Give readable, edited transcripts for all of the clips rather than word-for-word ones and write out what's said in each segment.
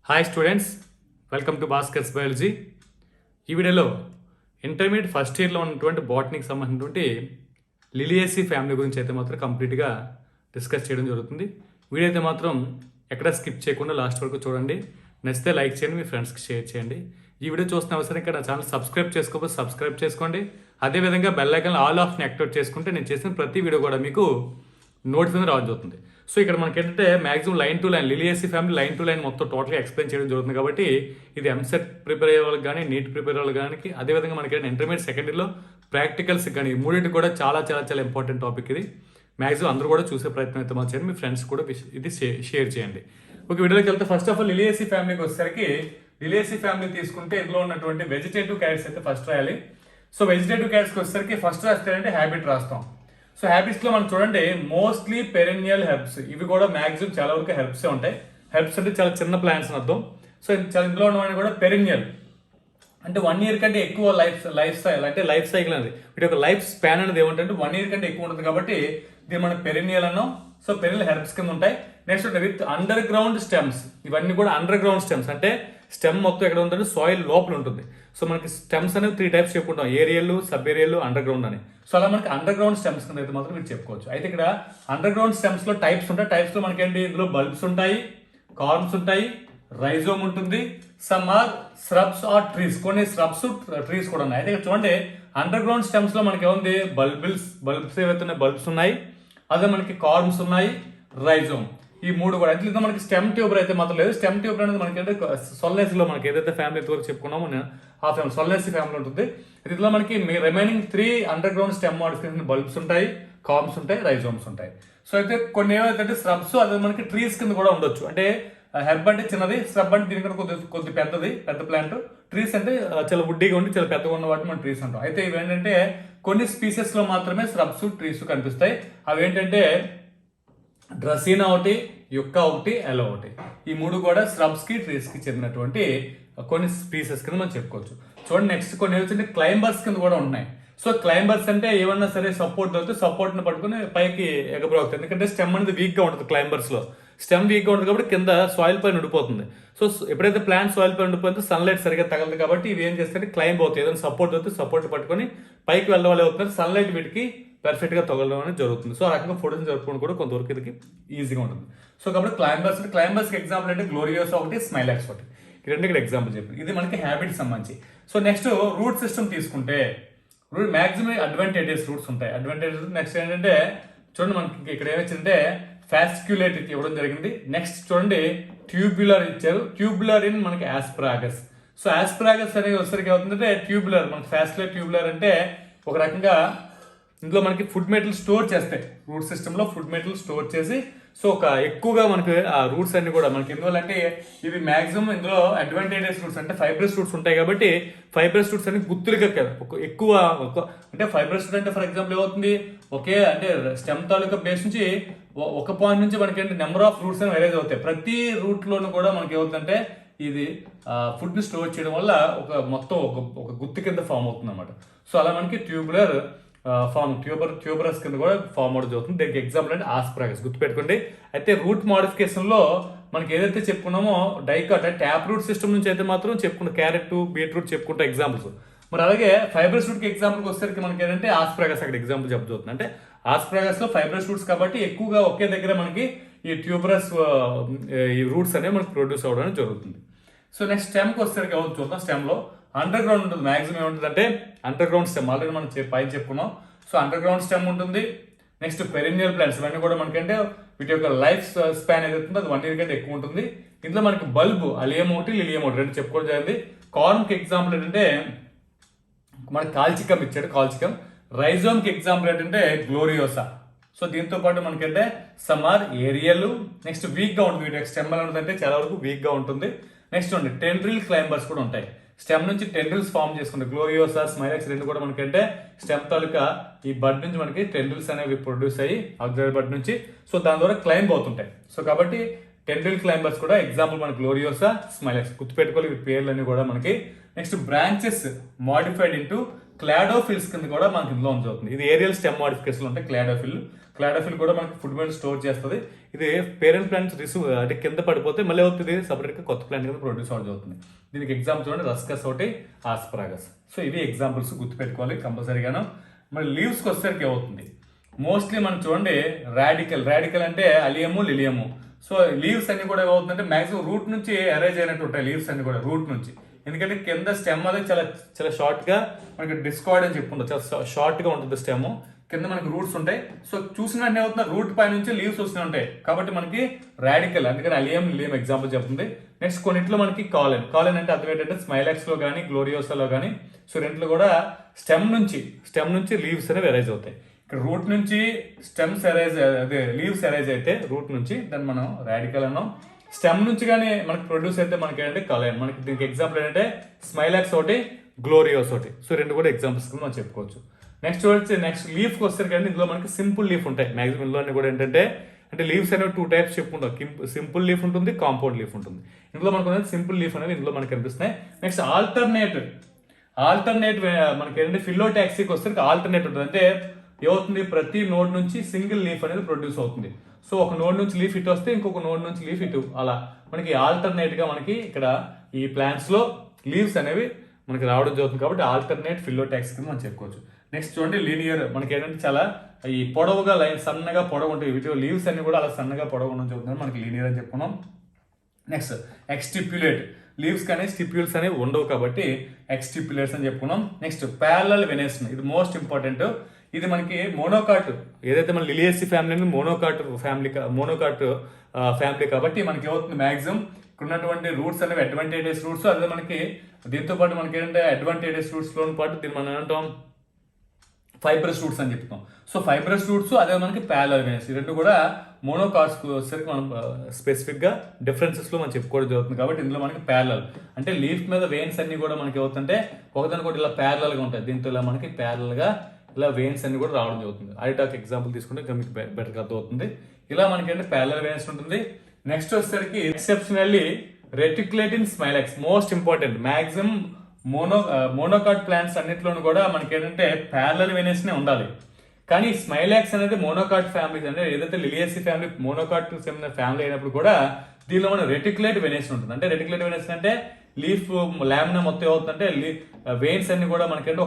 Hi students, welcome to Bhaskar's biology. ఈ వీడియోలో intermediate first ఇయర్లో ఉన్నటువంటి బాటనీకి సంబంధించినటువంటి లిలియేసీ ఫ్యామిలీ గురించి అయితే మాత్రం కంప్లీట్గా డిస్కస్ చేయడం జరుగుతుంది. వీడియో అయితే మాత్రం ఎక్కడ స్కిప్ చేయకుండా లాస్ట్ వరకు చూడండి. నచ్చితే లైక్ చేయండి, మీ ఫ్రెండ్స్కి షేర్ చేయండి. ఈ వీడియో చూస్తున్న అవసరం ఇక్కడ ఛానల్ సబ్స్క్రైబ్ చేసుకోకపోతే సబ్స్క్రైబ్ చేసుకోండి. అదేవిధంగా bell icon all option activate చేసుకుంటే నేను చేసిన ప్రతి వీడియో కూడా మీకు నోటిఫికేషన్ రావడం జరుగుతుంది. సో ఇక్కడ మనకి ఏంటంటే maximum line to line Liliaceae family line to line మొత్తం టోటల్గా ఎక్స్ప్లెయిన్ చేయడం జరుగుతుంది. కాబట్టి ఇది ఎంసెట్ ప్రిపేర్ అయ్యే వాళ్ళకి కానీ, నీట్ ప్రిపేర్ వాళ్ళకి కానీ, అదేవిధంగా మనకి ఇంటర్మీడియట్ సెకండ్ ఇయర్లో ప్రాక్టికల్స్ కానీ మూడింటి కూడా చాలా చాలా చాలా ఇంపార్టెంట్ టాపిక్ ఇది. మాక్సిమం అందరూ కూడా చూసే ప్రయత్నం అయితే మాత్రం చేయండి, మీ ఫ్రెండ్స్ కూడా ఇది షేర్ చేయండి. ఒక వీడియోకి వెళ్తే ఫస్ట్ ఆఫ్ ఆల్ లిలియేసీ ఫ్యామిలీకి వచ్చేసరికి లిలియేసీ ఫ్యామిలీ తీసుకుంటే ఇందులో ఉన్నటువంటి వెజిటేటివ్ క్యారెట్స్ అయితే ఫస్ట్ రాయాలి. సో వెజిటేటివ్ క్యారెట్స్కి వచ్చేసరికి ఫస్ట్ రాస్తే హ్యాబిట్ రాస్తాం. సో హ్యాబిట్స్ లో మనం చూడండి మోస్ట్లీ పెరెన్నియల్ హెర్బ్స్, ఇవి కూడా మాక్సిమం చాలా వరకు హెర్బ్సే ఉంటాయి. హెర్బ్స్ అంటే చాలా చిన్న ప్లాంట్స్ అని అర్థం. సో ఇందులో ఉన్నవన్నీ కూడా పెరెన్నియల్ అంటే 1 year కంటే ఎక్కువ లైఫ్ సైకిల్ అంటే లైఫ్ సైకిల్ అనేది వీటి యొక్క లైఫ్ స్పాన్ అనేది ఏమంటే 1 year కంటే ఎక్కువ ఉంటుంది. కాబట్టి దీన్ని మనం పెరెన్నియల్ అన్నాం. సో పెరెన్నియల్ హెర్బ్స్ కింద ఉంటాయి. Next with under ground stems, ఇవన్నీ కూడా అండర్ గ్రౌండ్ స్టెమ్స్ అంటే స్టెమ్ మొత్తం ఎక్కడ ఉందంటే సాయిల్ లోపల ఉంటుంది. సో మనకి స్టెమ్స్ అనేవి 3 types చెప్పుకుంటాం, aerial, sub aerial, underground అని. సో అలా మనకి అండర్ గ్రౌండ్ స్టెమ్స్ కింద అయితే మాత్రం మీరు చెప్పుకోవచ్చు. అయితే ఇక్కడ అండర్ గ్రౌండ్ స్టెమ్స్ లో టైప్స్ ఉంటాయి. టైప్స్ లో మనకి ఏంటి, ఇందులో బల్బ్స్ ఉంటాయి, కార్మ్స్ ఉంటాయి, రైజోమ్ ఉంటుంది, సమ్ ఆర్ స్రబ్స్ ఆర్ ట్రీస్, కొన్ని స్రబ్స్ ట్రీస్ కూడా ఉన్నాయి. అయితే ఇక్కడ చూడండి అండర్ గ్రౌండ్ స్టెమ్స్ లో మనకి ఏముంది, బల్బ్స్ ఏవైతే బల్బ్స్ ఉన్నాయి, అదే మనకి కార్మ్స్ ఉన్నాయి, రైజోమ్, ఈ మూడు కూడా. అయితే మనకి స్టెమ్ ట్యూబర్ అయితే మాత్రం లేదు. స్టెమ్ ట్యూబర్ అనేది మనకి అంటే సొల్లేసీలో మనకి ఏదైతే ఫ్యామిలీ వరకు చెప్పుకున్నామో ఆ ఫ్యామిలీ సొల్లేసీ ఫ్యామిలీ ఉంటుంది. ఇందులో మనకి remaining 3 under ground stem modification bulbs ఉంటాయి, కామ్స్ ఉంటాయి, రైజోమ్స్ ఉంటాయి. సో అయితే కొన్ని ఏవైతే స్రబ్స్ అదే మనకి ట్రీస్ కింద కూడా ఉండొచ్చు. అంటే హెర్బ్ అంటే చిన్నది, స్రబ్ అంటే దీనికంటే కొద్ది పెద్దది, పెద్ద ప్లాంట్. ట్రీస్ అంటే చాలా వుడ్డీగా ఉండి చాలా పెద్దగా ఉన్న వాటిని మనం ట్రీస్ అంటాం. అయితే ఇవి ఏంటంటే కొన్ని స్పీసెస్ లో మాత్రమే స్రబ్స్ ట్రీస్ కనిపిస్తాయి. అవి ఏంటంటే డ్రసీనా ఒకటి, యుక్క ఒకటి, ఎలో ఒకటి. ఈ మూడు కూడా స్రబ్స్ కి ట్రీస్ కి చెందినటువంటి కొన్ని స్పీసెస్ కింద మనం చెప్పుకోవచ్చు. చూడండి నెక్స్ట్ కొన్ని ఏంటంటే క్లైంబర్స్ కింద కూడా ఉన్నాయి. సో క్లైంబర్స్ అంటే ఏమన్నా సరే సపోర్ట్ దొరికితే సపోర్ట్ ని పట్టుకుని పైకి ఎగబ్రోగుతాయి. ఎందుకంటే స్టెమ్ అనేది వీక్ గా ఉంటుంది. క్లైంబర్స్ లో స్టెమ్ వీక్ గా ఉంటుంది కాబట్టి కింద సాయిల్ పైన ఉండిపోతుంది. సో ఎప్పుడైతే ప్లాంట్ సాయిల్ పైన ఉండిపోతుందో సన్లైట్ సరిగా తగలదు. కాబట్టి ఇవి ఏం చేస్తారంటే క్లైంబ్ అవుతాయి. ఏదైనా సపోర్ట్ దొరికితే సపోర్ట్ పట్టుకొని పైకి వెళ్ళడం వల్ల అవుతుంది, సన్లైట్ వీటికి పర్ఫెక్ట్ గా తగలడం అనేది జరుగుతుంది. సో ఆ రకంగా ఫోటోస్ జరుపుకోవడం కూడా కొంతవరకు ఇది ఈజీగా ఉంటుంది. సో కాబట్టి క్లైంబర్స్ ఎగ్జాంపుల్ అంటే గ్లోరియోస్ ఒకటి, స్మైలాక్స్ ఒకటి, ఈ రెండు ఇక్కడ ఎగ్జాంపుల్ చెప్పి ఇది మనకి హ్యాబిట్ సంబంధించి. సో నెక్స్ట్ రూట్ సిస్టమ్ తీసుకుంటే మాక్సిమం అడ్వాంటేజెస్ రూట్స్ ఉంటాయి. అడ్వాంటేజెస్ నెక్స్ట్ ఏంటంటే చూడండి మనకి ఇక్కడ ఏమొచ్చిందంటే ఫాస్క్యులేట్ ఇవ్వడం జరిగింది. నెక్స్ట్ చూడండి ట్యూబులర్ ఇచ్చారు. ట్యూబులర్ ఇన్ మనకి ఆస్ప్రాగస్. సో ఆస్ప్రాగస్ అనేది వచ్చరికి అవుతుందంటే ట్యూబులర్, మనకి ఫాస్క్యులేట్ ట్యూబులర్ అంటే ఒక రకంగా ఇందులో మనకి ఫుడ్ మెటీరియల్ స్టోర్ చేస్తాయి. రూట్ సిస్టమ్ లో ఫుడ్ మెటీరియల్ స్టోర్ చేసి సో ఒక ఎక్కువగా మనకి ఆ రూట్స్ అన్ని కూడా మనకి ఎందువల్ల అంటే ఇవి మాక్సిమం ఇందులో అడ్వాంటేజెస్ రూట్స్ అంటే ఫైబ్రస్ రూట్స్ ఉంటాయి. కాబట్టి ఫైబ్రస్ రూట్స్ అన్ని గుత్తులుగా ఎక్కువ అంటే ఫైబ్రస్ రూట్ అంటే ఫర్ ఎగ్జాంపుల్ ఏమవుతుంది, ఒకే అంటే స్టెమ్ తాలూకా బేస్ నుంచి ఒక పాయింట్ నుంచి మనకి ఏంటి నెంబర్ ఆఫ్ రూట్స్ అని వైరేజ్ అవుతాయి. ప్రతి రూట్ లోను కూడా మనకి ఏమవుతుందంటే ఇది ఫుడ్ ని స్టోర్ చేయడం వల్ల ఒక మొత్తం ఒక గుత్తి కింద ఫామ్ అవుతుంది అనమాట. సో అలా మనకి ట్యూబులర్ ఫామ్ ట్యూబరస్ కింద కూడా ఫామ్ అవడం జరుగుతుంది. దీనికి ఎగ్జాంపుల్ అంటే ఆస్ప్రాగస్ గుర్తుపెట్టుకోండి. అయితే రూట్ మోడిఫికేషన్ లో మనకి ఏదైతే చెప్పుకున్నామో డైకాట్ అంటే ట్యాప్ రూట్ సిస్టమ్ నుంచి అయితే మాత్రం చెప్పుకుంటాం, క్యారెట్, బీట్రూట్ చెప్పుకుంటాం ఎగ్జాంపుల్స్. మరి అలాగే ఫైబ్రస్ రూట్ కి ఎగ్జాంపుల్ వచ్చేసరికి మనకి ఏంటంటే ఆస్ప్రాగస్ అక్కడ ఎగ్జాంపుల్ చెప్పబోతుంది. అంటే ఆస్ప్రాగస్ లో ఫైబ్రస్ రూట్స్ కాబట్టి ఎక్కువగా ఒకే దగ్గర మనకి ఈ ట్యూబరస్ ఈ రూట్స్ అనేవి మనకి ప్రొడ్యూస్ అవ్వడం జరుగుతుంది. సో నెక్స్ట్ స్టెమ్ కి వచ్చేసరికి ఎవరు చూద్దాం. స్టెమ్ లో అండర్ గ్రౌండ్ ఉంటుంది. మాక్సిమం ఏముంటుంది అంటే అండర్ గ్రౌండ్ స్టెమ్ ఆల్రెడీ మనం పైన చెప్పుకున్నాం. సో అండర్ గ్రౌండ్ స్టెమ్ ఉంటుంది. నెక్స్ట్ పెరినియల్ ప్లాంట్స్ ఇవన్నీ కూడా మనకంటే వీటి యొక్క లైఫ్ స్పాన్ ఏదైతుందో అది 1 year కంటే ఎక్కువ ఉంటుంది. ఇందులో మనకి బల్బ్ అలియం ఒకటి, లిలియం ఒకటి రెండు చెప్పుకోవడం జరిగింది. కార్మ్ కి ఎగ్జాంపుల్ ఏంటంటే మనకి కాల్చికమ్ ఇచ్చాడు, కాల్చికమ్. రైజోమ్ కి ఎగ్జాంపుల్ ఏంటంటే గ్లోరియోసా. సో దీంతో పాటు మనకంటే సమార్ ఏరియల్. నెక్స్ట్ వీక్ గా ఉంటుంది, వీటి స్టెమ్ ఎలా ఉంటుందంటే చాలా వరకు వీక్ గా ఉంటుంది. నెక్స్ట్ ఉంది టెండ్రిల్ క్లైంబర్స్ కూడా ఉంటాయి. స్టెమ్ నుంచి టెండ్రిల్స్ ఫామ్ చేసుకుంటాయి. గ్లోరియోసా, స్మైలాక్స్ రెండు కూడా మనకంటే స్టెమ్ తాలూకా ఈ బడ్ నుంచి మనకి టెండ్రిల్స్ అనేవి ప్రొడ్యూస్ అయ్యి ఆక్సిలరీ బడ్ నుంచి సో దాని ద్వారా క్లైంబ్ అవుతుంటాయి. సో కాబట్టి టెండ్రిల్ క్లైంబర్స్ కూడా ఎగ్జాంపుల్ మనకి గ్లోరియోసా, స్మైలాక్స్ గుర్తుపెట్టుకోవాలి ఈ పేర్లన్నీ కూడా మనకి. నెక్స్ట్ బ్రాంచెస్ మోడిఫైడ్ ఇంటూ క్లాడోఫిల్స్ కింద కూడా మనకి ఇందులో ఉంచవుతుంది. ఇది ఏరియల్ స్టెమ్ మోడిఫికేషన్ ఉంటాయి. క్లాడోఫిల్ కూడా మనకి ఫుడ్ మీద స్టోర్ చేస్తుంది. ఇది పేరెంట్ ప్లాంట్స్ అంటే కింద పడిపోతే మళ్ళీ అవుతుంది సపరేట్గా కొత్త ప్లాంట్ కింద ప్రొడ్యూస్ అవుతుంది. దీనికి ఎగ్జాంపుల్ చూడండి, రస్కస్ ఒకటి, ఆస్పరాగస్. సో ఇవి ఎగ్జాంపుల్స్ గుర్తుపెట్టుకోవాలి కంపల్సరీగాను. మరి లీవ్స్కి వచ్చేసరికి ఏమవుతుంది, మోస్ట్లీ మనం చూడండి రాడికల్ అంటే అలియము లిలియము. సో లీవ్స్ అన్ని కూడా ఏమవుతుందంటే మాక్సిమం రూట్ నుంచి అరేంజ్ అయినట్టు ఉంటాయి లీవ్స్ అన్ని కూడా రూట్ నుంచి. ఎందుకంటే కింద స్టెమ్ అనేది చాలా చాలా షార్ట్గా మనకి డిస్కార్డ్ అని చెప్పుకుంటాం, చాలా షార్ట్గా ఉంటుంది స్టెమ్, కింద మనకి రూట్స్ ఉంటాయి. సో చూసిన వెంటనే అవుతుంది రూట్ పై నుంచి లీవ్స్ వస్తూ ఉంటాయి కాబట్టి మనకి రాడికల్, అందుకని లిలియం ఎగ్జాంపుల్ చెప్తుంది. నెక్స్ట్ కొన్నిట్లో మనకి కాలెన్ అంటే అర్థం ఏంటంటే స్మైలాక్స్ లో కానీ గ్లోరియోసాలో కానీ, సో రెంట్లో కూడా స్టెమ్ నుంచి లీవ్స్ అనేవి అరైజ్ అవుతాయి. ఇక్కడ రూట్ నుంచి స్టెమ్స్ లీవ్స్ అరైజ్ అయితే రూట్ నుంచి దాన్ని మనం రాడికల్ అన్నాం. స్టెమ్ నుంచి కానీ మనకి ప్రొడ్యూస్ అయితే మనకి ఏంటంటే కలైన్. మనకి దీనికి ఎగ్జాంపుల్ ఏంటంటే స్మైలాక్స్ ఒకటి, గ్లోరియోస్ ఒకటి. సో రెండు కూడా ఎగ్జాంపుల్స్ మనం చెప్పుకోవచ్చు. నెక్స్ట్ లీఫ్కి వస్తారు కానీ ఇందులో మనకి సింపుల్ లీఫ్ ఉంటాయి మాక్సిమం. ఇందులో కూడా ఏంటంటే అంటే లీవ్స్ అనేవి 2 టైప్స్ చెప్పుకుంటాం, సింపుల్ లీఫ్ ఉంటుంది, కాంపౌండ్ లీఫ్ ఉంటుంది. ఇందులో మనకు సింపుల్ లీఫ్ అనేవి ఇందులో మనకి కనిపిస్తున్నాయి. నెక్స్ట్ ఆల్టర్నేట్ మనకి ఏంటంటే ఫిల్లోటాక్సీకి వస్తే ఆల్టర్నేట్ ఉంటుంది. అంటే ఏమవుతుంది, ప్రతి నోడ్ నుంచి సింగిల్ లీఫ్ అనేది ప్రొడ్యూస్ అవుతుంది. సో ఒక నోడ్ నుంచి లీఫ్ ఇటు వస్తే ఇంకొక నోడ్ నుంచి లీఫ్ ఇటు, అలా మనకి ఆల్టర్నేట్ గా మనకి ఇక్కడ ఈ ప్లాంట్స్ లో లీవ్స్ అనేవి మనకి రావడం జరుగుతుంది కాబట్టి ఆల్టర్నేట్ ఫిల్లోటాక్సీ కింద మనం చెప్పుకోవచ్చు. నెక్స్ట్ చూడండి లీనియర్, మనకి ఏంటంటే చాలా ఈ పొడవుగా లైన్ సన్నగా పొడవు ఉంటాయి. వీటి లీవ్స్ అన్ని కూడా అలా సన్నగా పొడవు ఉండడం జరుగుతుంది, మనకి లీనియర్ అని చెప్పుకున్నాం. నెక్స్ట్ ఎక్స్టిప్యులేట్, లీవ్స్ కానీ స్టిప్యూల్స్ అనేవి ఉండవు కాబట్టి ఎక్స్టిప్యులేట్స్ అని చెప్పుకున్నాం. నెక్స్ట్ ప్యారలల్ వెనేషన్, ఇది మోస్ట్ ఇంపార్టెంట్. ఇది మనకి మోనోకాట్, ఏదైతే మన లిలియేసి ఫ్యామిలీ మోనోకాట్ ఫ్యామిలీ కాబట్టి మనకి ఏమవుతుంది మ్యాక్సిమం ఇక్కడ ఉన్నటువంటి రూట్స్ అనేవి అడ్వాంటేజెస్ రూట్స్. అదే మనకి దీంతో పాటు మనకి ఏంటంటే అడ్వాంటేజెస్ రూట్స్ లో పాటు దీన్ని మనం ఏమంటాం ఫైబ్రస్ రూట్స్ అని చెప్తాం. సో ఫైబ్రస్ రూట్స్ అదే మనకి ప్యారలల్ వెయిన్స్, ఈ రెండు కూడా మోనోకాట్స్ వచ్చేసరికి మనం స్పెసిఫిక్ గా డిఫరెన్సెస్ లో మనం చెప్పుకోవడం జరుగుతుంది. కాబట్టి ఇందులో మనకి ప్యారలల్ అంటే లీఫ్ మీద వెయిన్స్ అన్ని కూడా మనకి ఏమవుతుంటే ఒకదానికొకటి ఇలా ప్యారలల్ గా ఉంటాయి. దీంతో ఇలా మనకి ప్యారలల్ గా ఇలా వెయిన్స్ అన్ని కూడా రావడం జరుగుతుంది. అరిటాక్ ఎగ్జాంపుల్ తీసుకుంటే ఇంకా మీకు బెటర్గా అర్థమవుతుంది. ఇలా మనకి అంటే ప్యారలల్ వెయిన్స్ ఉంటుంది. నెక్స్ట్ వచ్చేసరికి exceptionally reticulate in Smilax, most important. Maximum monocot plants అన్నింటిలోనూ కూడా మనకి ఏంటంటే ప్యారలల్ వెయిన్స్ నే ఉండాలి. కానీ స్మైలాక్స్ అనేది మోనోకాట్ ఫ్యామిలీ, అంటే ఏదైతే లిలియేసి ఫ్యామిలీ మోనోకాట్ ఫ్యామిలీ అయినప్పుడు కూడా దీనిలో మన రెటిక్యులేట్ వెయిన్స్ ఉంటుంది. అంటే రెటిక్యులేట్ వెయిన్స్ అంటే లీఫ్ లామినా మొత్తం ఏమవుతుందంటే వెయిన్స్ అన్ని కూడా మనకంటే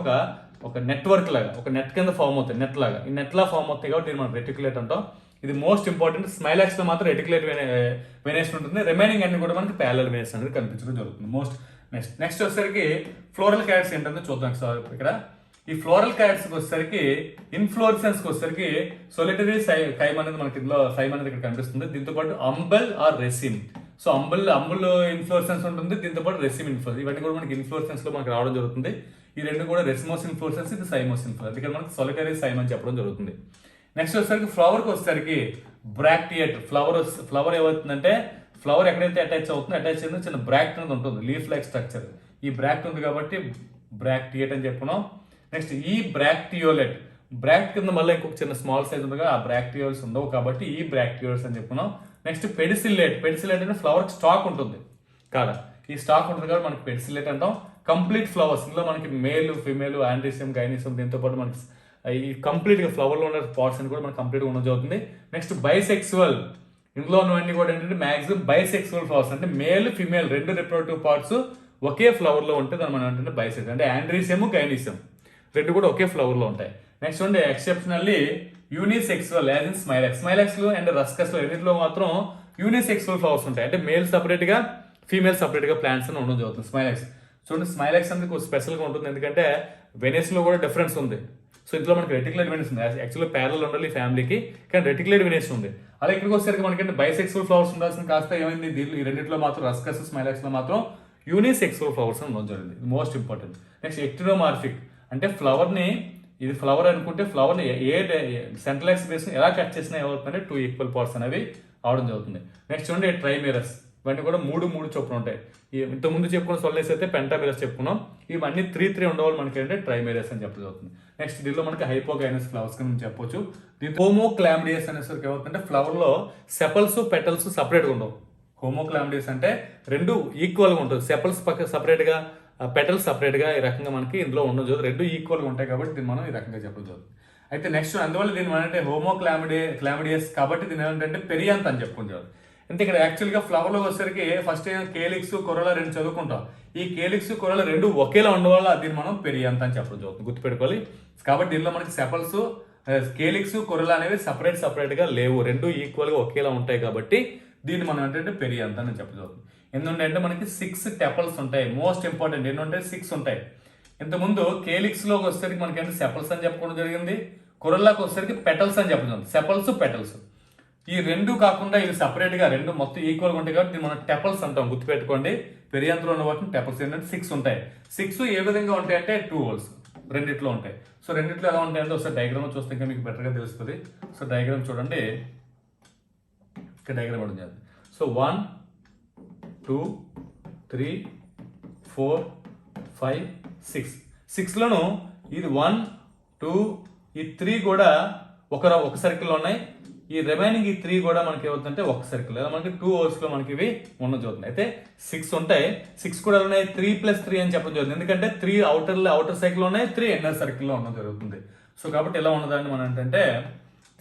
ఒక నెట్వర్క్ లాగా, ఒక నెట్ కింద ఫామ్ అవుతాయి, నెట్ లాగా. ఈ నెట్ లా ఫామ్ అవుతాయి కాబట్టి మనం రెటిక్యులేట్ అంటాం. ఇది మోస్ట్ ఇంపార్టెంట్. స్మైలాక్స్ లో మాత్రం రెటిక్యులేట్ వెనేషన్ ఉంటుంది, రిమైనింగ్ అన్ని కూడా మనకి ప్యారలల్ వెనేషన్ అనేది కనిపించడం జరుగుతుంది. నెక్స్ట్ వచ్చేసరికి ఫ్లోరల్ క్యారెట్స్ ఏంటంటే చూద్దాం సార్. ఇక్కడ ఈ ఫ్లోరల్ క్యారెట్స్ వచ్చేసరికి ఇన్ఫ్లోరెసెన్స్ వచ్చేసరికి సొలిటరీ కైమ్ అనేది మనకి ఇందులో సైమ్ అనేది ఇక్కడ కనిపిస్తుంది. దీంతో పాటు అంబల్ ఆర్ రెసిమ్. సో అంబుల్ ఇన్ఫ్లోరెసెన్స్ ఉంటుంది, దీంతో పాటు రెసిమ్ ఇన్ఫ్లోరెన్స్, ఇవన్నీ కూడా మనకి ఇన్ఫ్లోరెసెన్స్ లో మనకి రావడం జరుగుతుంది. ఈ రెండు కూడా రెసిమోస్ ఇన్ఫ్లోరెసెన్స్, ఇది సైమోస్ ఇన్ఫ్లోరెన్స్. ఇక్కడ మనకి సొలిటరీ సైమ్ అని చెప్పడం జరుగుతుంది. నెక్స్ట్ వచ్చేసరికి ఫ్లవర్ కి వచ్చేసరికి బ్రాక్టియేట్. ఫ్లవర్ ఏమవుతుందంటే ఫ్లవర్ ఎక్కడైతే అటాచ్ అవుతుందో అటాచ్ అయిన చిన్న బ్రాక్ట్ అనేది ఉంటుంది, లీఫ్ లైక్ స్ట్రక్చర్. ఈ బ్రాక్ట్ ఉంది కాబట్టి బ్రాక్టియేట్ అని చెప్పుకున్నాం. నెక్స్ట్ ఈ బ్రాక్టియోలెట్, బ్రాక్ట్ కింద మళ్ళీ ఇంకొక చిన్న స్మాల్ సైజ్ ఉంది కదా, ఆ బ్రాక్టియోల్స్ ఉండవు కాబట్టి ఈ బ్రాక్టియోల్స్ అని చెప్పుకున్నాం. నెక్స్ట్ పెడిసిల్లేట్ అంటే ఫ్లవర్ స్టాక్ ఉంటుంది కాడ, ఈ స్టాక్ ఉంటుంది కాబట్టి మనకి పెడిసిల్లేట్ అంటాం. కంప్లీట్ ఫ్లవర్స్, ఇందులో మనకి మేల్ ఫిమేల్ ఆండ్రీసియం గైనీసియం దీంతో పాటు మనకి ఈ కంప్లీట్ గా ఫ్లవర్ లో ఉన్న పార్ట్స్ అని కూడా మనకి కంప్లీట్ గా ఉండడం జరుగుతుంది. నెక్స్ట్ బైసెక్సువల్, ఇందులో ఉన్నవన్నీ కూడా ఏంటంటే మాక్సిమం బైసెక్సువల్ ఫ్లవర్స్, అంటే మేల్ ఫిమేల్ రెండు రిప్రొడక్టివ్ పార్ట్స్ ఒకే ఫ్లవర్ లో ఉంటే దాన్ని మనం ఏంటంటే బైసెక్స్, అంటే ఆండ్రీసియం గైనీసియం రెండు కూడా ఒకే ఫ్లవర్ లో ఉంటాయి. నెక్స్ట్ ఉండే ఎక్సెప్షనల్లీ యూనిసెక్సువల్ యాజ్ ఇన్ స్మైలాక్స్ లో అండ్ రస్కస్ లో రెండింటిలో మాత్రం యూనిసెక్సువల్ ఫ్లవర్స్ ఉంటాయి, అంటే మేల్ సపరేట్ గా ఫీమేల్ సపరేట్ గా ప్లాంట్స్ అని ఉండడం జరుగుతుంది. స్మైలాక్స్ చూడండి, స్మైలాక్స్ అనేది స్పెషల్ గా ఉంటుంది ఎందుకంటే వెనెస్ లో కూడా డిఫరెన్స్ ఉంది. సో ఇందులో మనకి రెటిక్యులేట్ వెనెస్ ఉంది, యాక్చువల్గా ప్యారలల్ ఉండాలి ఈ ఫ్యామిలీకి, కానీ రెటిక్యులేట్ వెనెస్ ఉంది. అలా ఇక్కడికి వచ్చేసరికి మనకంటే బైసెక్సువల్ ఫ్లవర్స్ ఉండాల్సిన కాస్త ఏమైంది దీనిలో ఈ రెండింటిలో మాత్రం రస్కస్ స్మైలాక్స్ లో మాత్రం యూనిసెక్సువల్ ఫ్లవర్స్ అని ఉండడం జరిగింది. Most important. నెక్స్ట్ ఎక్టినోమార్ఫిక్, అంటే ఫ్లవర్ ని ఇది ఫ్లవర్ అనుకుంటే ఫ్లవర్ ని ఏ సెంట్రలైజ్ వేసిన ఎలా కట్ చేసినా ఏమవుతుందంటే 2 ఈక్వల్ పార్ట్స్ అనేవి అవడం జరుగుతుంది. నెక్స్ట్ చూడండి ట్రైమేరస్, ఇవన్నీ కూడా మూడు చొప్పున ఉంటాయి. ఇంతకుముందు చెప్పుకున్న సొల్లేస్ అయితే పెంటామిరస్ చెప్పుకున్నాం, ఇవన్నీ 3 ఉండవాలి మనకి అంటే ట్రైమేరస్ అని చెప్పడం జరుగుతుంది. నెక్స్ట్ దీనిలో మనకి హైపోగైనస్ ఫ్లవర్స్ కింద చెప్పొచ్చు. దీంతో హోమోక్లామిడియస్ అనేసరికి ఏమవుతుందంటే ఫ్లవర్ లో సెపల్స్ పెటల్స్ సపరేట్ గా ఉండవు. హోమోక్లామిడియస్ అంటే రెండు ఈక్వల్ గా ఉంటుంది, సెపల్స్ పక్క సపరేట్ గా పెటల్స్ సపరేట్గా ఈ రకంగా మనకి ఇందులో ఉండడం జరుగుతుంది. రెండు ఈక్వల్గా ఉంటాయి కాబట్టి దీన్ని మనం ఈ రకంగా చెప్పడం జరుగుతుంది. అయితే నెక్స్ట్ అందువల్ల దీన్ని అంటే క్లామిడియస్ కాబట్టి దీని ఏంటంటే పెరియాంత్ అని చెప్పుకుంటారు. అంటే ఇక్కడ యాక్చువల్గా ఫ్లవర్లో వచ్చేసరికి ఫస్ట్ కేలిక్స్ కొరల రెండు చదువుకుంటాం. ఈ కేలిక్స్ కొరల రెండు ఒకేలా ఉండడం వల్ల దీన్ని మనం పెరియాంత్ అని చెప్పడం జరుగుతుంది, గుర్తుపెట్టుకోవాలి. కాబట్టి దీనిలో మనకి సెపల్స్ కేలిక్స్ కొరల అనేవి సపరేట్గా లేవు, రెండు ఈక్వల్గా ఒకేలా ఉంటాయి కాబట్టి దీన్ని మనం ఏంటంటే పెరియాంత్ అని చెప్పడం జరుగుతుంది. ఎందుకంటే మనకి 6 టెపల్స్ ఉంటాయి. మోస్ట్ ఇంపార్టెంట్ ఏంటంటే 6 ఉంటాయి. ఇంతకుముందు కేలిక్స్లోకి వచ్చేసరికి మనకి అంటే సెపల్స్ అని చెప్పుకోవడం జరిగింది, కొరల్లాకి వచ్చేసరికి పెటల్స్ అని చెప్పడం జరిగింది. సెపల్స్ పెటల్స్ ఈ రెండు కాకుండా ఇవి సపరేట్గా రెండు మొత్తం ఈక్వల్గా ఉంటాయి కాబట్టి మనం టెపల్స్ అంటాం, గుర్తుపెట్టుకోండి. పెరియాంత్లో ఉన్న వాటిని టెపల్స్ ఏంటంటే 6 ఉంటాయి. 6 ఏ విధంగా ఉంటాయి అంటే 2 హోల్స్ రెండిట్లో ఉంటాయి. సో రెండిట్లో ఎలా ఉంటాయంటే ఒకసారి డయాగ్రామ్ చూస్తే ఇంకా మీకు బెటర్గా తెలుస్తుంది. సో డయాగ్రామ్ చూడండి, ఇక్కడ డయాగ్రామ్ ఇవ్వడం జరిగింది. సో 1 2 3 4 5 6 6లోను ఇది 1 2 ఈ 3 కూడా ఒక సర్కిల్లో ఉన్నాయి. ఈ రిమైనింగ్ ఈ 3 కూడా మనకి ఏమవుతుందంటే ఒక సర్కిల్, లేదా మనకి 2 హోల్స్లో మనకి ఇవి ఉండడం జరుగుతుంది. అయితే 6 ఉంటాయి, 6 కూడా ఉన్నాయి. 3 + 3 అని చెప్పడం జరుగుతుంది, ఎందుకంటే 3 అవుటర్ సర్కిల్ ఉన్నాయి, 3 ఇన్నర్ సర్కిల్లో ఉండడం జరుగుతుంది. సో కాబట్టి ఎలా ఉన్నదాన్ని మనం ఏంటంటే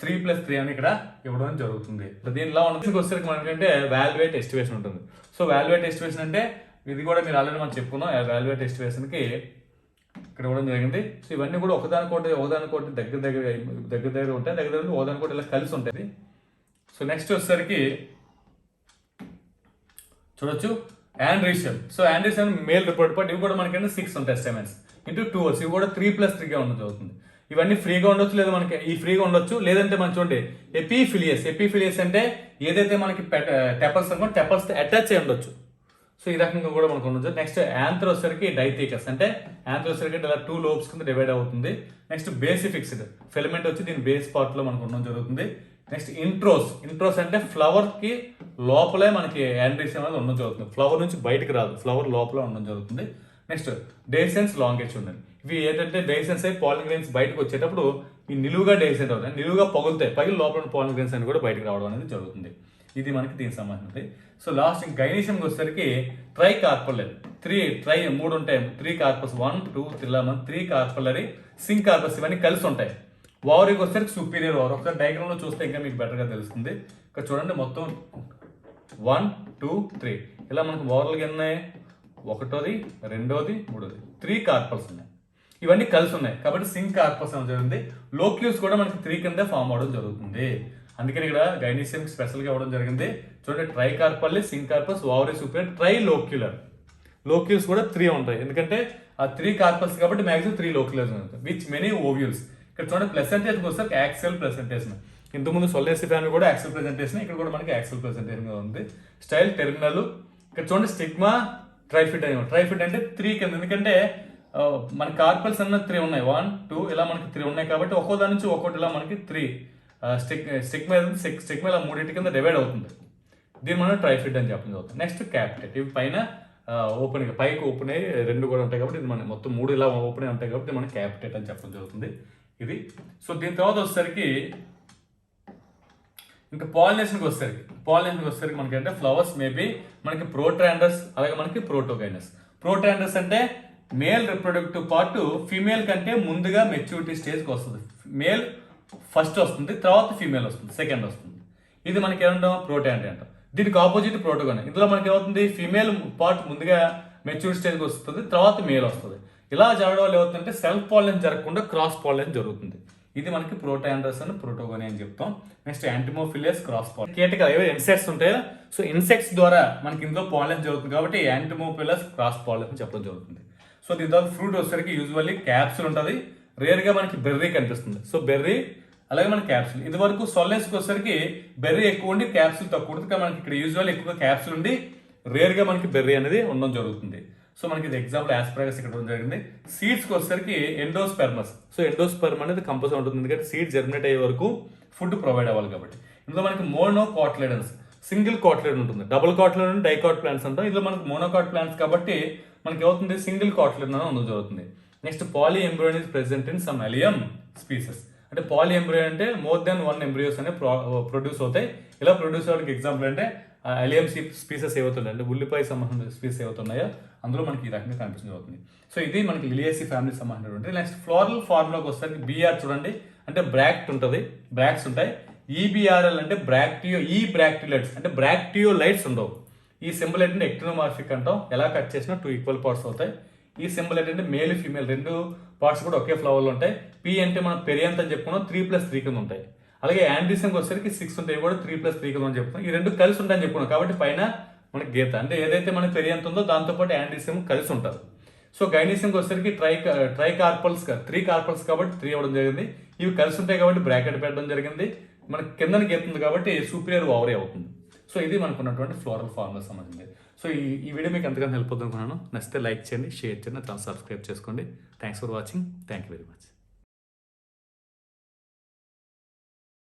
3 + 3 అని ఇక్కడ ఇవ్వడం జరుగుతుంది. దీనిలో ఉన్నది వచ్చేసరికి మనకంటే వాల్యుయేట్ ఎస్టిమేషన్ ఉంటుంది. సో వాల్యుయేట్ ఎస్టిమేషన్ అంటే ఇది కూడా మీరు ఆల్రెడీ మనం చెప్పుకున్నాం. వాల్యుయేట్ ఎస్టిమేషన్కి ఇక్కడ ఇవ్వడం జరిగింది. సో ఇవన్నీ కూడా ఒకదానికోటి దగ్గర ఉంటాయి, దగ్గర ఒకదానికోటి ఇలా కలిసి ఉంటాయి. సో నెక్స్ట్ వచ్చేసరికి చూడొచ్చు ఆండ్రీషన్. సో ఆండ్రీషన్ మేల్ రిపోర్ట్ పార్ట్ ఇవి కూడా మనకంటే 6 ఉంటాయి స్టెమెన్స్ ఇంటూ 2 హోల్స్. ఇవి కూడా 3 + 3గా ఉండడం జరుగుతుంది. ఇవన్నీ ఫ్రీగా ఉండొచ్చు, లేదా మనకి ఈ ఫ్రీగా ఉండొచ్చు, లేదంటే మనం చూడండి ఎపిఫిలియస్ అంటే ఏదైతే మనకి టెపల్స్ అనుకో టెపల్స్ అటాచ్ అయి ఉండొచ్చు. సో ఈ రకంగా కూడా మనకు ఉండొచ్చు. నెక్స్ట్ యాంథర్ వచ్చేసరికి డైథీకస్ అంటే యాంథర్ వచ్చేసరికి ఇలా 2 లోబ్స్ కింద డివైడ్ అవుతుంది. నెక్స్ట్ బేసిఫిక్స్డ్ ఫిలమెంట్ వచ్చి దీని బేస్ పార్ట్ లో మనకు ఉండడం జరుగుతుంది. నెక్స్ట్ ఇంట్రోస్ అంటే ఫ్లవర్ కి లోపలే మనకి యాండ్రీసియం అనేది ఉండడం జరుగుతుంది, ఫ్లవర్ నుంచి బయటకు రాదు, ఫ్లవర్ లోపల ఉండడం జరుగుతుంది. నెక్స్ట్ డైసెన్స్ లాంగేజ్ ఉండండి. ఇవి ఏంటంటే డైసెన్స్ అయి పాలిన్ గ్రెయిన్స్ బయటకు వచ్చేటప్పుడు ఈ నిలువుగా డైసెంట్ అవుతాయి, నిలువుగా పగులుతాయి, పగిలి లోపల పాలిన్ గ్రెయిన్స్ అని కూడా బయటకు రావడం అనేది జరుగుతుంది. ఇది మనకి దీనికి సంబంధించి. సో లాస్ట్ గైనీషియంకి వచ్చేసరికి ట్రై కార్పల్లరీ 3 ఉంటాయి. 3 కార్పస్ 1 2 3 కార్పల్లరీ సింక్ కార్పస్ ఇవన్నీ కలిసి ఉంటాయి. ఓవరీకి వచ్చేసరికి సుపీరియర్ ఓవర్. ఒకసారి డయాగ్రామ్ లో చూస్తే ఇంకా మీకు బెటర్గా తెలుస్తుంది. ఇక్కడ చూడండి మొత్తం 1 2 3 ఇలా మనకు ఓవర్లుగా ఉన్నాయి, ఒకటోది రెండోది మూడోది 3 కార్పల్స్ ఉన్నాయి. ఇవన్నీ కలిసి ఉన్నాయి కాబట్టి సింక్ కార్పస్ అని జరిగింది. లోక్యూల్స్ కూడా మనకి 3 కింద ఫామ్ అవడం జరుగుతుంది. అందుకని ఇక్కడ గైనీషియం స్పెషల్గా ఇవ్వడం జరిగింది. చూడండి tricarpellary, syncarpous, ovary superior, trilocular. Locules కూడా 3 ఉంటాయి, ఎందుకంటే ఆ 3 కార్పల్స్ కాబట్టి మ్యాక్సిమం 3 లోక్యులర్స్ ఉంటాయి. Which many ovules. ఇక్కడ చూడండి ప్రెసెంటేషన్ వస్తే యాక్సియల్ ప్రెసెంటేషన్. ఇంతకుముందు సొల్లేసి ఫ్యామిలీ కూడా యాక్సియల్ ప్రెసెంటేషన్, ఇక్కడ కూడా మనకి యాక్సియల్ ప్రెసెంటేషన్ ఉంది. Style terminal. ఇక్కడ చూడండి స్టిగ్మా ట్రైఫిడ్ ట్రైఫిడ్ అంటే 3 కింద, ఎందుకంటే మన కార్పల్స్ అన్న 3 ఉన్నాయి, 1 2 ఇలా మనకి 3 ఉన్నాయి కాబట్టి ఒక్కో దాని నుంచి ఒక్కోటి ఇలా మనకి 3 స్టిగ్మా ఇలా 3 కింద డివైడ్ అవుతుంది. దీని మనం ట్రైఫిడ్ అని చెప్పడం జరుగుతుంది. నెక్స్ట్ క్యాపిటెట్. ఇవి పైన ఓపెన్ పైకి ఓపెన్ అయ్యి 2 కూడా ఉంటాయి కాబట్టి ఇది మన మొత్తం 3 ఇలా ఓపెన్ అయి ఉంటాయి కాబట్టి మనం క్యాపిటెట్ అని చెప్పడం జరుగుతుంది. ఇది. సో దీని తర్వాత వచ్చేసరికి ఇంకా పాలినేషన్కి వచ్చేసరికి మనకి అంటే ఫ్లవర్స్ మేబీ మనకి ప్రోట్రాండర్స్ అలాగే మనకి ప్రోటోగైనస్. ప్రోట్రాండర్స్ అంటే మేల్ రిప్రొడక్టివ్ పార్ట్ ఫీమేల్ కంటే ముందుగా మెచ్యూరిటీ స్టేజ్కి వస్తుంది. మేల్ ఫస్ట్ వస్తుంది, తర్వాత ఫీమేల్ వస్తుంది, సెకండ్ వస్తుంది. ఇది మనకి ఏమంటాం ప్రోటాండర్ అంటాం. దీనికి ఆపోజిట్ ప్రోటోగోన్. ఇందులో మనకి ఏమవుతుంది ఫీమేల్ పార్ట్ ముందుగా మెచ్యూరిటీ స్టేజ్కి వస్తుంది, తర్వాత మేల్ వస్తుంది. ఇలా జరగడం వల్ల ఏమవుతుందంటే సెల్ఫ్ పాలినేషన్ జరగకుండా క్రాస్ పాలినేషన్ జరుగుతుంది. ఇది మనకి ప్రోటాండర్స్ అని ప్రోటోగోని అని చెప్తాం. Next entomophilous, cross pollination. కీటకాలు ఏవో ఇన్సెక్ట్స్ ఉంటాయో సో ఇన్సెక్ట్స్ ద్వారా మనకి ఇందులో పాలినేషన్ జరుగుతుంది కాబట్టి యాంటిమోఫిలియస్, క్రాస్ పాలినేషన్ చెప్పడం జరుగుతుంది. సో దీని తర్వాత ఫ్రూట్ వచ్చేసరికి యూజువల్లీ క్యాప్సుల్ ఉంటుంది, రేర్గా మనకి బెర్రీ కనిపిస్తుంది. సో బెర్రీ అలాగే మన క్యాప్సుల్. ఇది వరకు సొల్లేస్కి వచ్చేసరికి బెర్రీ ఎక్కువ ఉండి క్యాప్సుల్ తక్కువ ఉంటుంది, మనకి ఇక్కడ యూజువల్ ఎక్కువగా క్యాప్సుల్ ఉండి రేర్గా మనకి బెర్రీ అనేది ఉండడం జరుగుతుంది. సో మనకి ఇది ఎగ్జాంపుల్ ఆస్పరాగస్ ఇక్కడ ఉండడం జరిగింది. సీడ్స్కి వచ్చేసరికి ఎండోస్పెర్మస్. సో ఎండోస్పెర్మ్ అనేది కంపల్సరీ ఉంటుంది, ఎందుకంటే సీడ్ జర్మినేట్ అయ్యే వరకు ఫుడ్ ప్రొవైడ్ అవ్వాలి కాబట్టి. ఇందులో మనకి మోనోకాట్లైడన్స్, సింగిల్ కాట్లైడ్ ఉంటుంది, డబుల్ కాట్లైడ్ ఉంటుంది, డైకాట్ ప్లాంట్స్ అంటాం. ఇందులో మనకి మోనోకాట్ ప్లాంట్స్ కాబట్టి మనకి ఏమవుతుంది సింగిల్ కాట్లైడ్ అనేది ఉండడం జరుగుతుంది. Next polyembryony is present in some allium species. అంటే పాలీ ఎంబ్రియో అంటే మోర్ దెన్ 1 ఎంబ్రియోస్ అనే ప్రొడ్యూస్ అవుతాయి. ఇలా ప్రొడ్యూస్ అవ్వడానికి ఎగ్జాంపుల్ అంటే అలియం స్పీసెస్ ఏవవుతున్నాయి అంటే ఉల్లిపాయ సంబంధించిన స్పీసెస్ ఏవవుతున్నాయో అందులో మనకి ఈ రకంగా కనిపించడం అవుతుంది. సో ఇది మనకి లిలియేసి ఫ్యామిలీకి సంబంధించినటువంటి. నెక్స్ట్ ఫ్లోరల్ ఫార్ములాకి వస్తే బీఆర్ చూడండి, అంటే బ్రాక్ట్ ఉంటుంది, బ్రాక్ట్స్ ఉంటాయి. ఈబిఆర్ఎల్ అంటే బ్రాక్టియోలైట్స్ అంటే బ్రాక్టియోలైట్స్ ఉండవు. ఈ సింబల్ ఏంటంటే ఎక్టినోమార్ఫిక్ అంటాం. ఎలా కట్ చేసినా 2 ఈక్వల్ పార్ట్స్ అవుతాయి. ఈ సింబల్ ఏంటంటే మేల్ ఫీమేల్ 2 పార్ట్స్ కూడా ఒకే ఫ్లవర్లో ఉంటాయి. పి అంటే మనం పెరియంత్ అని చెప్పుకున్నాం, 3+3 కింద ఉంటాయి. అలాగే యాండ్రిసంకి వచ్చేసరికి 6 ఉంటాయి, కూడా 3+3 కింద అని చెప్పుకున్నాం. ఈ 2 కలిసి ఉంటాయని చెప్పుకున్నాం కాబట్టి పైన మనకి గీత అంటే ఏదైతే మన పెరియంత్ ఉందో దాంతోపాటు యాండ్రిసం కలిసి ఉంటారు. సో గైనీసంకి వచ్చేసరికి ట్రై కార్పల్స్ 3 కార్పల్స్ కాబట్టి 3 ఇవ్వడం జరిగింది. ఇవి కలిసి ఉంటాయి కాబట్టి బ్రాకెట్ పెట్టడం జరిగింది. మనకి కిందని గీతుంది కాబట్టి సూపీరియర్ ఓవరీ అవుతుంది. సో ఇది మనకు ఉన్నటువంటి ఫ్లోరల్ ఫార్ములా సంబంధించింది. సో ఈ వీడియో మీకు ఎంతగానో హెల్ప్ అవుతుంది అనుకున్నాను. నచ్చితే లైక్ చేయండి, షేర్ చేయండి, ఛానల్ సబ్స్క్రైబ్ చేసుకోండి. Thanks for watching. Thank you very much.